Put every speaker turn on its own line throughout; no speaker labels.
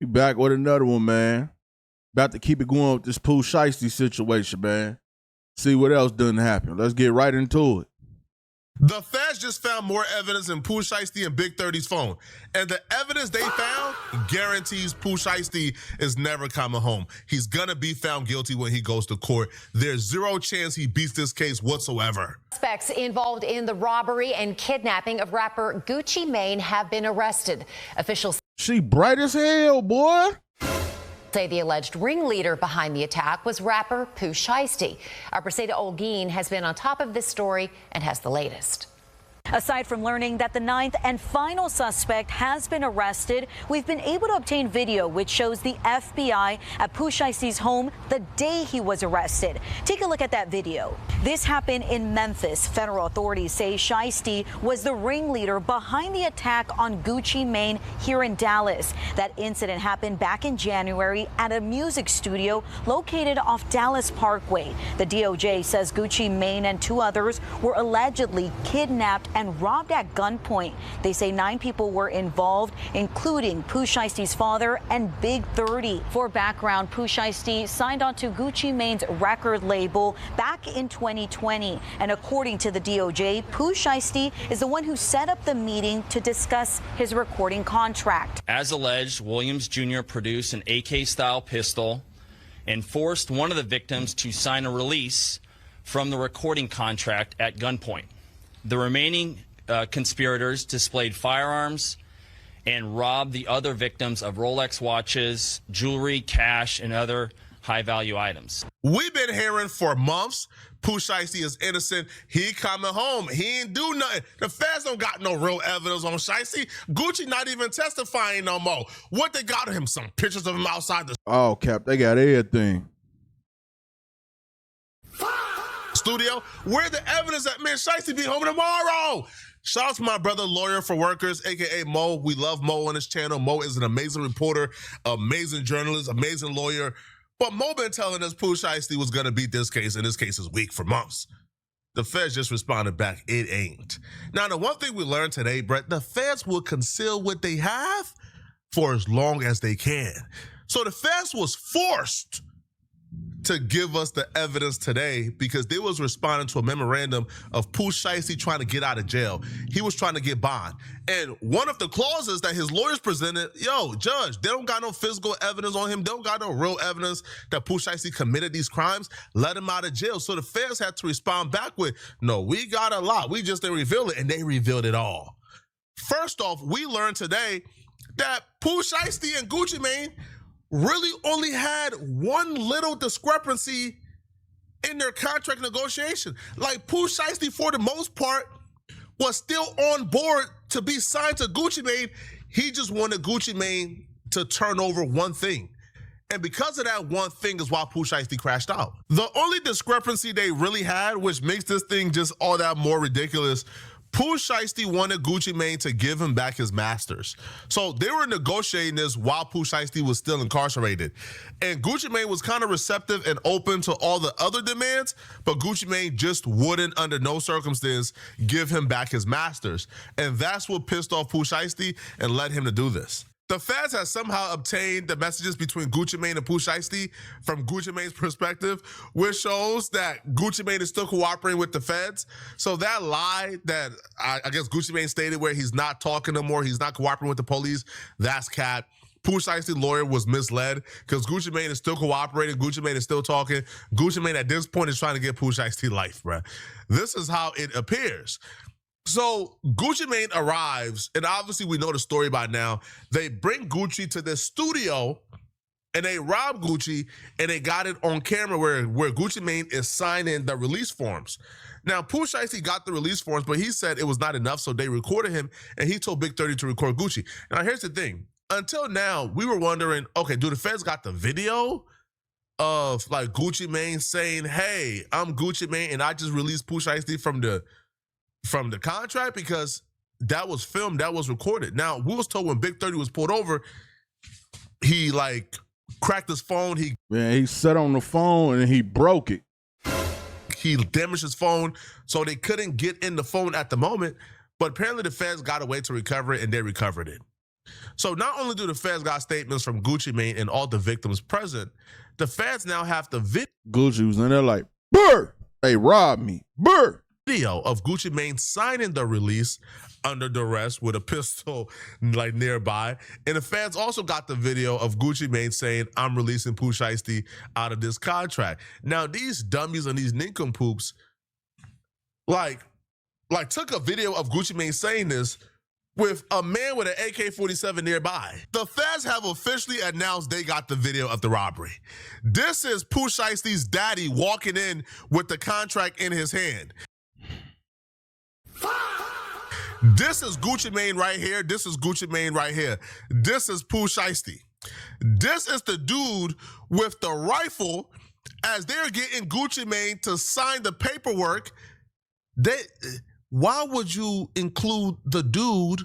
We back with another one, man. About to keep it going with this Pooh Shiesty situation, man. See what else doesn't happen. Let's get right into it.
The feds just found more evidence in Pooh Shiesty and Big30's phone. And the evidence they found guarantees Pooh Shiesty is never coming home. He's gonna be found guilty when he goes to court. There's zero chance he beats this case whatsoever.
Suspects involved in the robbery and kidnapping of rapper Gucci Mane have been arrested. Officials
She bright as hell, boy.
say the alleged ringleader behind the attack was rapper Pooh Shiesty. Our Preseda Olguin has been on top of this story and has the latest.
Aside from learning that the ninth and final suspect has been arrested, we've been able to obtain video which shows the FBI at Pooh Shiesty's home the day he was arrested. Take a look at that video. This happened in Memphis. Federal authorities say Shiesty was the ringleader behind the attack on Gucci Mane here in Dallas. That incident happened back in January at a music studio located off Dallas Parkway. The DOJ says Gucci Mane and two others were allegedly kidnapped and robbed at gunpoint. They say 9 people were involved, including Pooh Shiesty's father and Big30. For background, Pooh Shiesty signed on to Gucci Mane's record label back in 2020. And according to the DOJ, Pooh Shiesty is the one who set up the meeting to discuss his recording contract.
As alleged, Williams Jr. produced an AK-style pistol and forced one of the victims to sign a release from the recording contract at gunpoint. The remaining conspirators displayed firearms and robbed the other victims of Rolex watches, jewelry, cash, and other high-value items.
We've been hearing for months Pooh Shiesty is innocent. He coming home. He ain't do nothing. The feds don't got no real evidence on Shiesty. Gucci not even testifying no more. What they got of him? Some pictures of him outside the
Oh, Cap, they got everything.
studio. Where the evidence that man Shiesty be home tomorrow? Shout out to my brother, Lawyer for Workers, aka Mo. We love Mo on this channel. Mo is an amazing reporter, amazing journalist, amazing lawyer. But Mo been telling us Pooh Shiesty was gonna beat this case, and this case is weak for months. The feds just responded back, it ain't. Now, the one thing we learned today, Brett, the feds will conceal what they have for as long as they can. So the feds was forced to give us the evidence today because they was responding to a memorandum of Pooh Shiesty trying to get out of jail. He was trying to get bond. And one of the clauses that his lawyers presented, yo, judge, they don't got no physical evidence on him. They don't got no real evidence that Pooh Shiesty committed these crimes. Let him out of jail. So the feds had to respond back with, no, we got a lot. We just didn't reveal it. And they revealed it all. First off, we learned today that Pooh Shiesty and Gucci Mane really only had one little discrepancy in their contract negotiation. Like Pooh Shiesty, for the most part, was still on board to be signed to Gucci Mane. He just wanted Gucci Mane to turn over one thing. And because of that one thing is why Pooh Shiesty crashed out. The only discrepancy they really had, which makes this thing just all that more ridiculous, Pooh Shiesty wanted Gucci Mane to give him back his masters. So they were negotiating this while Pooh Shiesty was still incarcerated. And Gucci Mane was kind of receptive and open to all the other demands, but Gucci Mane just wouldn't, under no circumstance, give him back his masters. And that's what pissed off Pooh Shiesty and led him to do this. The feds have somehow obtained the messages between Gucci Mane and Pooh Shiesty from Gucci Mane's perspective, which shows that Gucci Mane is still cooperating with the feds. So that lie that I guess Gucci Mane stated where he's not talking no more, he's not cooperating with the police, that's cat. Pooh Shiesty lawyer was misled because Gucci Mane is still cooperating. Gucci Mane is still talking. Gucci Mane at this point is trying to get Pooh Shiesty life, bruh. This is how it appears. So Gucci Mane arrives, and obviously we know the story by now. They bring Gucci to the studio, and they rob Gucci, and they got it on camera where Gucci Mane is signing the release forms. Now, Pooh Shiesty got the release forms, but he said it was not enough, so they recorded him, and he told Big30 to record Gucci. Now, here's the thing. Until now, we were wondering, okay, do the feds got the video of like Gucci Mane saying, hey, I'm Gucci Mane, and I just released Pooh Shiesty from the contract? Because that was filmed, that was recorded. Now, we was told when Big30 was pulled over, he like cracked his phone.
He sat on the phone and he broke it.
He damaged his phone, so they couldn't get in the phone at the moment. But apparently the feds got a way to recover it, and they recovered it. So not only do the feds got statements from Gucci Mane and all the victims present, the feds now have the
Gucci was in there like, "Brr, they robbed me, brr."
video of Gucci Mane signing the release under duress with a pistol like nearby. And the fans also got the video of Gucci Mane saying, "I'm releasing Pooh Shiesty out of this contract." Now, these dummies and these nincompoops like took a video of Gucci Mane saying this with a man with an AK-47 nearby. The feds have officially announced they got the video of the robbery. This is Pooh Shiesty's daddy walking in with the contract in his hand. This is Gucci Mane right here. This is Gucci Mane right here. This is Pooh Shiesty. This is the dude with the rifle as they're getting Gucci Mane to sign the paperwork. Why would you include the dude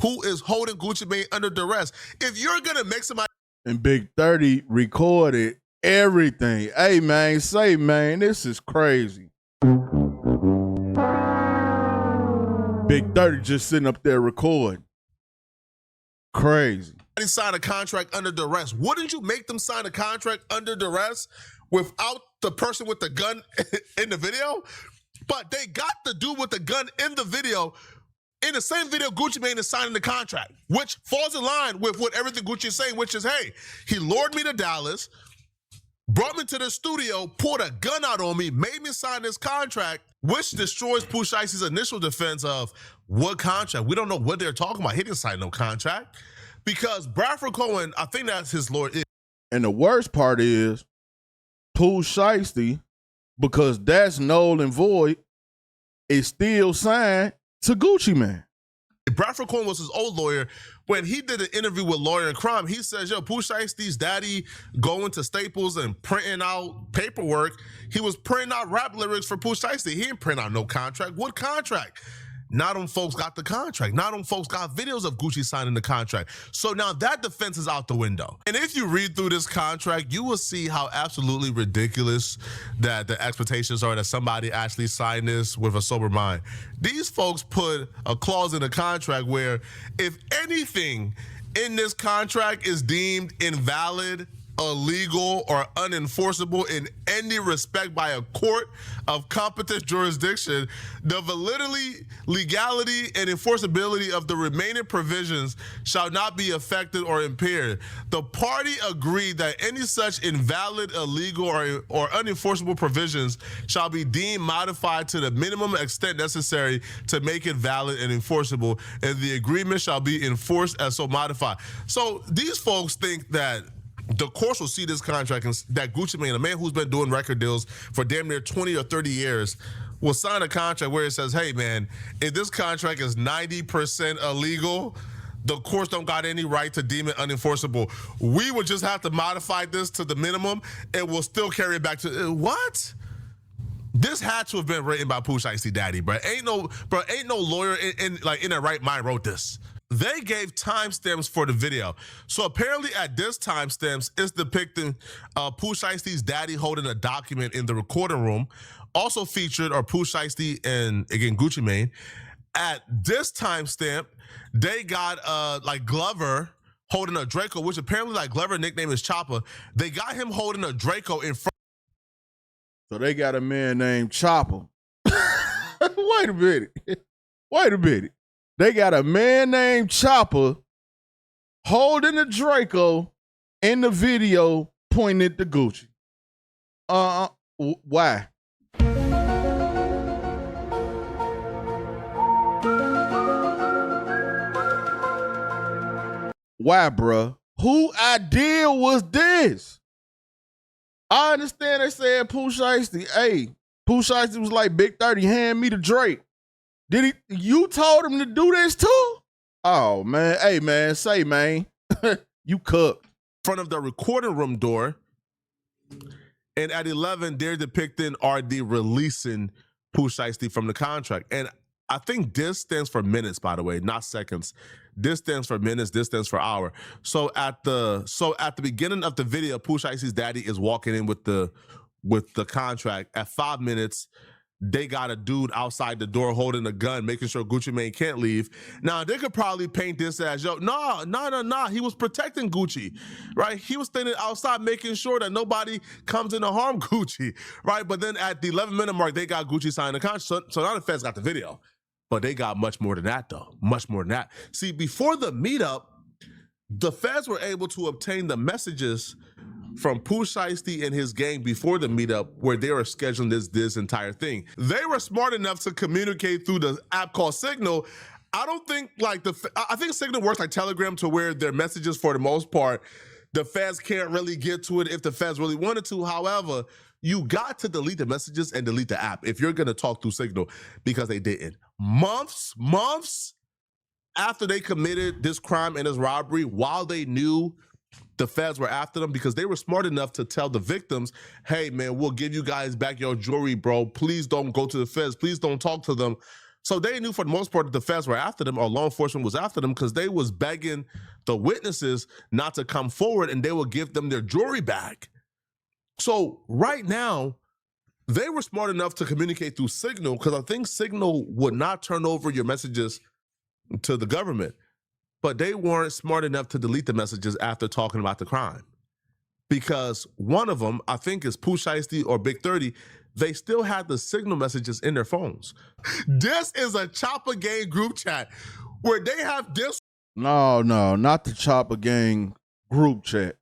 who is holding Gucci Mane under duress? If you're gonna make somebody—
And Big 30 recorded everything. Hey man, say man, this is crazy. Big 30 just sitting up there recording. Crazy.
sign a contract under duress, wouldn't you make them sign a contract under duress without the person with the gun in the video? But they got the dude with the gun in the video. In the same video, Gucci Mane is signing the contract, which falls in line with what everything Gucci is saying, which is, hey, he lured me to Dallas, brought me to the studio, pulled a gun out on me, made me sign this contract, which destroys Pooh Shiesty's initial defense of what contract? We don't know what they're talking about. He didn't sign no contract because Bradford Cohen, I think that's his lawyer.
And the worst part is Pooh Shiesty, because that's null and void, is still signed to Gucci Mane.
Bradford Cohen was his old lawyer. When he did an interview with Lawyer in Crime, he says, yo, Pooh Shiesty's daddy going to Staples and printing out paperwork. He was printing out rap lyrics for Pooh Shiesty. He didn't print out no contract. What contract? Now them folks got the contract. Now them folks got videos of Gucci signing the contract. So now that defense is out the window. And if you read through this contract, you will see how absolutely ridiculous that the expectations are that somebody actually signed this with a sober mind. These folks put a clause in the contract where if anything in this contract is deemed invalid, illegal, or unenforceable in any respect by a court of competent jurisdiction, the validity, legality, and enforceability of the remaining provisions shall not be affected or impaired. The party agreed that any such invalid, illegal, or unenforceable provisions shall be deemed modified to the minimum extent necessary to make it valid and enforceable, and the agreement shall be enforced as so modified. So these folks think that the courts will see this contract and that Gucci Mane, a man who's been doing record deals for damn near 20 or 30 years, will sign a contract where it says, hey, man, if this contract is 90% illegal, the courts don't got any right to deem it unenforceable. We would just have to modify this to the minimum and we'll still carry it back to what? This had to have been written by Pooh Shiesty daddy, bro. Ain't no lawyer in their right mind wrote this. They gave timestamps for the video. So apparently at this timestamps, it's depicting Pooh Shiesty's daddy holding a document in the recording room. Also featured are Pooh Shiesty and, again, Gucci Mane. At this timestamp, they got Glover holding a Draco, which apparently Glover nickname is Chopper. They got him holding a Draco in front.
So they got a man named Chopper. Wait a minute. They got a man named Chopper holding a Draco in the video pointing at the Gucci. Why? Why, bruh? Who idea was this? I understand they said Pooh Shiesty. Hey, Pooh Shiesty was like, Big 30, hand me the Drake. You told him to do this too? Oh, man. Hey, man, say, man, you cooked.
In front of the recording room door. And at 11, they're depicting RD releasing Pooh Shiesty from the contract. And I think this stands for minutes, by the way, not seconds. This stands for minutes, this stands for hour. So at the beginning of the video, Pooh Shiesty's daddy is walking in with the contract. At 5 minutes, they got a dude outside the door holding a gun, making sure Gucci Mane can't leave. Now, they could probably paint this as, yo, no. He was protecting Gucci, right? He was standing outside making sure that nobody comes in to harm Gucci, right? But then at the 11-minute mark, they got Gucci signing the contract. So now the feds got the video. But they got much more than that, though. Much more than that. See, before the meetup, the feds were able to obtain the messages from Pooh Shiesty and his gang before the meetup where they were scheduling this entire thing. They were smart enough to communicate through the app called Signal. I don't think I think Signal works like Telegram to where their messages for the most part, the feds can't really get to it if the feds really wanted to. However, you got to delete the messages and delete the app if you're gonna talk through Signal, because they didn't. Months after they committed this crime and this robbery, while they knew the feds were after them, because they were smart enough to tell the victims, hey man, we'll give you guys back your jewelry, bro. Please don't go to the feds. Please don't talk to them. So they knew for the most part that the feds were after them, or law enforcement was after them, because they was begging the witnesses not to come forward and they will give them their jewelry back. So right now, they were smart enough to communicate through Signal, because I think Signal would not turn over your messages to the government. But they weren't smart enough to delete the messages after talking about the crime. Because one of them, I think is Pooh Shiesty or Big 30, they still had the Signal messages in their phones. This is a Chopper Gang group chat where they have this.
No, not the Chopper Gang group chat.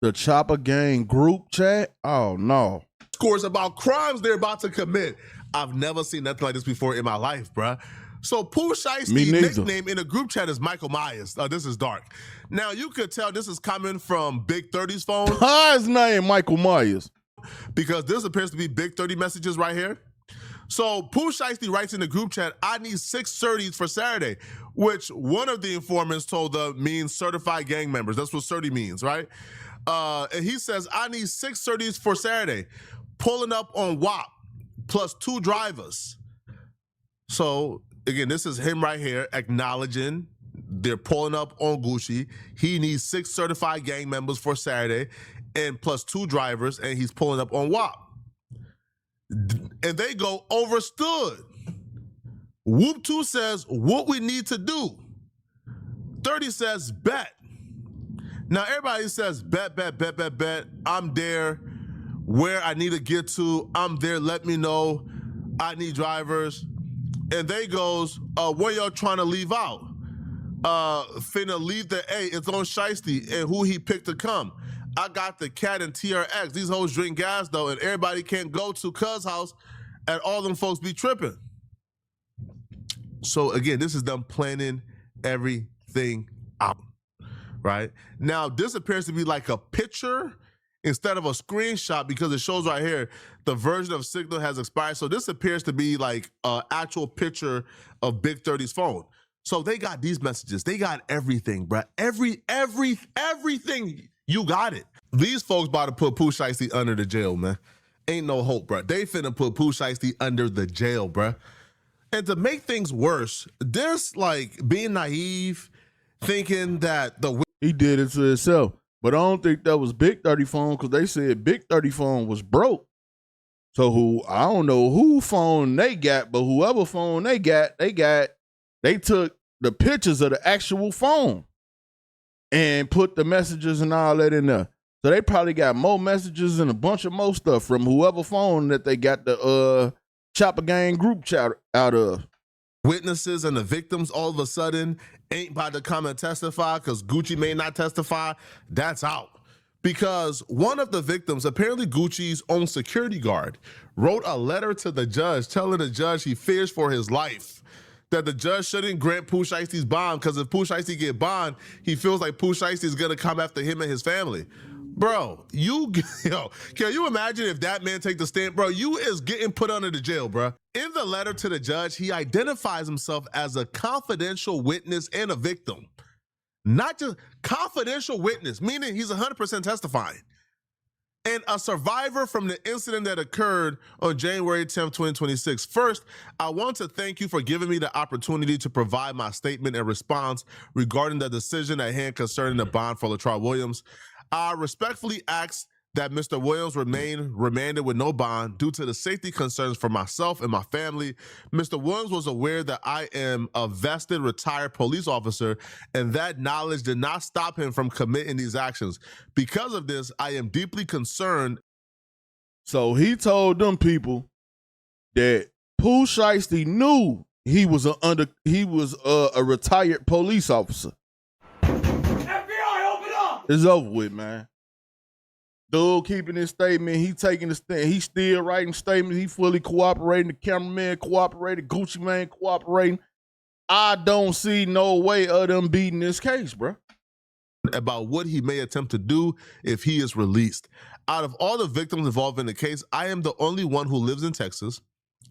The Chopper Gang group chat? Oh, no.
Scores about crimes they're about to commit. I've never seen nothing like this before in my life, bruh. So Pooh Shiesty's nickname in a group chat is Michael Myers. This is dark. Now, you could tell this is coming from Big 30's phone.
His name Michael Myers.
Because this appears to be Big 30 messages right here. So Pooh Shiesty writes in the group chat, I need 6 30s for Saturday, which one of the informants told them means certified gang members. That's what 30 means, right? And he says, I need 6 30s for Saturday. Pulling up on WAP plus 2 drivers. So again, this is him right here acknowledging they're pulling up on Gucci. He needs 6 certified gang members for Saturday and plus 2 drivers, and he's pulling up on WAP. And they go, overstood. Whoop 2 says, what we need to do. 30 says, bet. Now everybody says, bet. I'm there. Where I need to get to, I'm there, let me know. I need drivers. And they goes, where y'all trying to leave out? Finna leave the A, it's on Shiesty and who he picked to come. I got the cat and TRX. These hoes drink gas though, and everybody can't go to Cuz house and all them folks be tripping. So again, this is them planning everything out, right? Now, this appears to be like a picture instead of a screenshot, because it shows right here, the version of Signal has expired. So this appears to be like an actual picture of Big 30's phone. So they got these messages. They got everything, bruh. Everything. You got it. These folks about to put Pooh Shiesty under the jail, man. Ain't no hope, bruh. They finna put Pooh Shiesty under the jail, bruh. And to make things worse, this like being naive, thinking that
he did it to himself. But I don't think that was Big 30 phone, because they said Big 30 phone was broke. So I don't know who phone they got, but whoever phone they took the pictures of the actual phone and put the messages and all that in there. So they probably got more messages and a bunch of more stuff from whoever phone that they got the Chopper Gang group chat out of.
Witnesses and the victims all of a sudden ain't about to come and testify because Gucci may not testify. That's out. Because one of the victims, apparently Gucci's own security guard, wrote a letter to the judge telling the judge he fears for his life, that the judge shouldn't grant Pooh Shiesty's bond because if Pooh Shiesty get bond, he feels like Pooh Shiesty is going to come after him and his family. Bro, can you imagine if that man take the stand? Bro, you is getting put under the jail, bro. In the letter to the judge, he identifies himself as a confidential witness and a victim. Not just confidential witness, meaning he's 100% testifying. and a survivor from the incident that occurred on January 10th, 2026. First, I want to thank you for giving me the opportunity to provide my statement and response regarding the decision at hand concerning the bond for Latrell Williams. I respectfully ask that Mr. Williams remain remanded with no bond due to the safety concerns for myself and my family. Mr. Williams was aware that I am a vested retired police officer, and that knowledge did not stop him from committing these actions. Because of this, I am deeply concerned.
So he told them people that Pooh Shiesty knew he was a retired police officer.
FBI, open up!
It's over with, man. Dude keeping his statement. He taking the stand. He still writing statements. He fully cooperating. The cameraman cooperated. Gucci Mane cooperating. I don't see no way of them beating this case, bro.
About what he may attempt to do if he is released. Out of all the victims involved in the case, I am the only one who lives in Texas,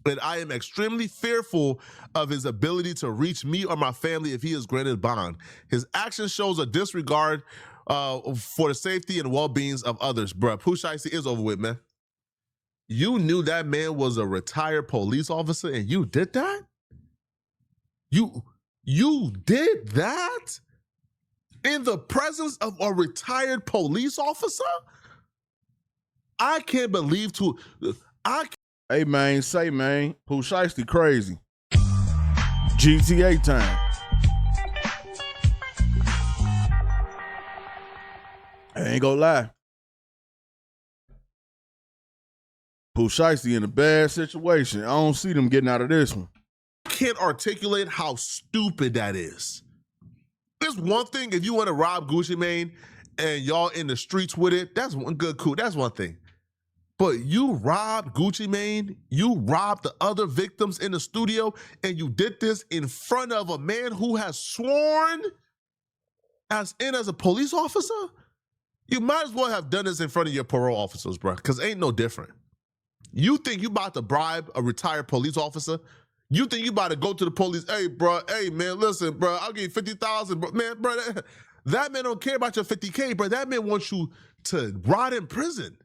and I am extremely fearful of his ability to reach me or my family if he is granted bond. His action shows a disregard for the safety and well-beings of others. Bruh, Pooh Shiesty is over with, man. You knew that man was a retired police officer and you did that? You did that? In the presence of a retired police officer? I can't believe
Hey, man, say, man, Pooh Shiesty crazy. GTA time. I ain't gonna lie. Pooh Shiesty in a bad situation. I don't see them getting out of this one.
can't articulate how stupid that is. It's one thing if you want to rob Gucci Mane and y'all in the streets with it. That's one good, cool. That's one thing. But you robbed Gucci Mane, you robbed the other victims in the studio, and you did this in front of a man who has sworn as a police officer? You might as well have done this in front of your parole officers, bro, because ain't no different. You think you about to bribe a retired police officer? You think you about to go to the police, hey, bro, hey, man, listen, bro, I'll give you 50,000, bro. Man, bro, that man don't care about your 50K, bro. That man wants you to rot in prison.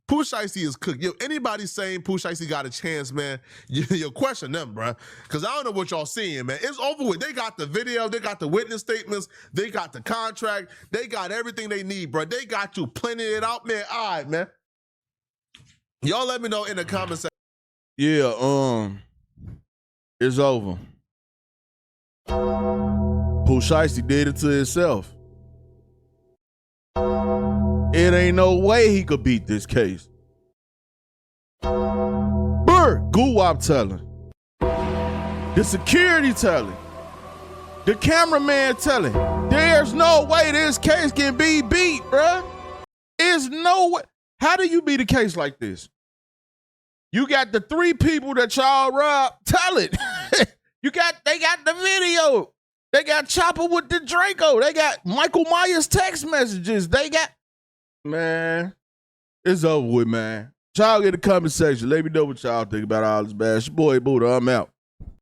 Pooh Shiesty is cooked. Yo, anybody saying Pooh Shiesty got a chance, man, you question them, bro. Because I don't know what y'all seeing, man. It's over with. They got the video. They got the witness statements. They got the contract. They got everything they need, bro. They got you planning it out, man. All right, man. Y'all let me know in the comments section.
Yeah, it's over. Pooh Shiesty did it to himself. It ain't no way he could beat this case. Guwap telling. The security telling. The cameraman telling. There's no way this case can be beat, bruh. There's no way. How do you beat a case like this? You got the three people that y'all robbed. Tell it. They got the video. They got Chopper with the Draco. They got Michael Myers text messages. They got, man, it's over with, man. Y'all get the comment section. Let me know what y'all think about all this, man. It's your boy Buddha. I'm out.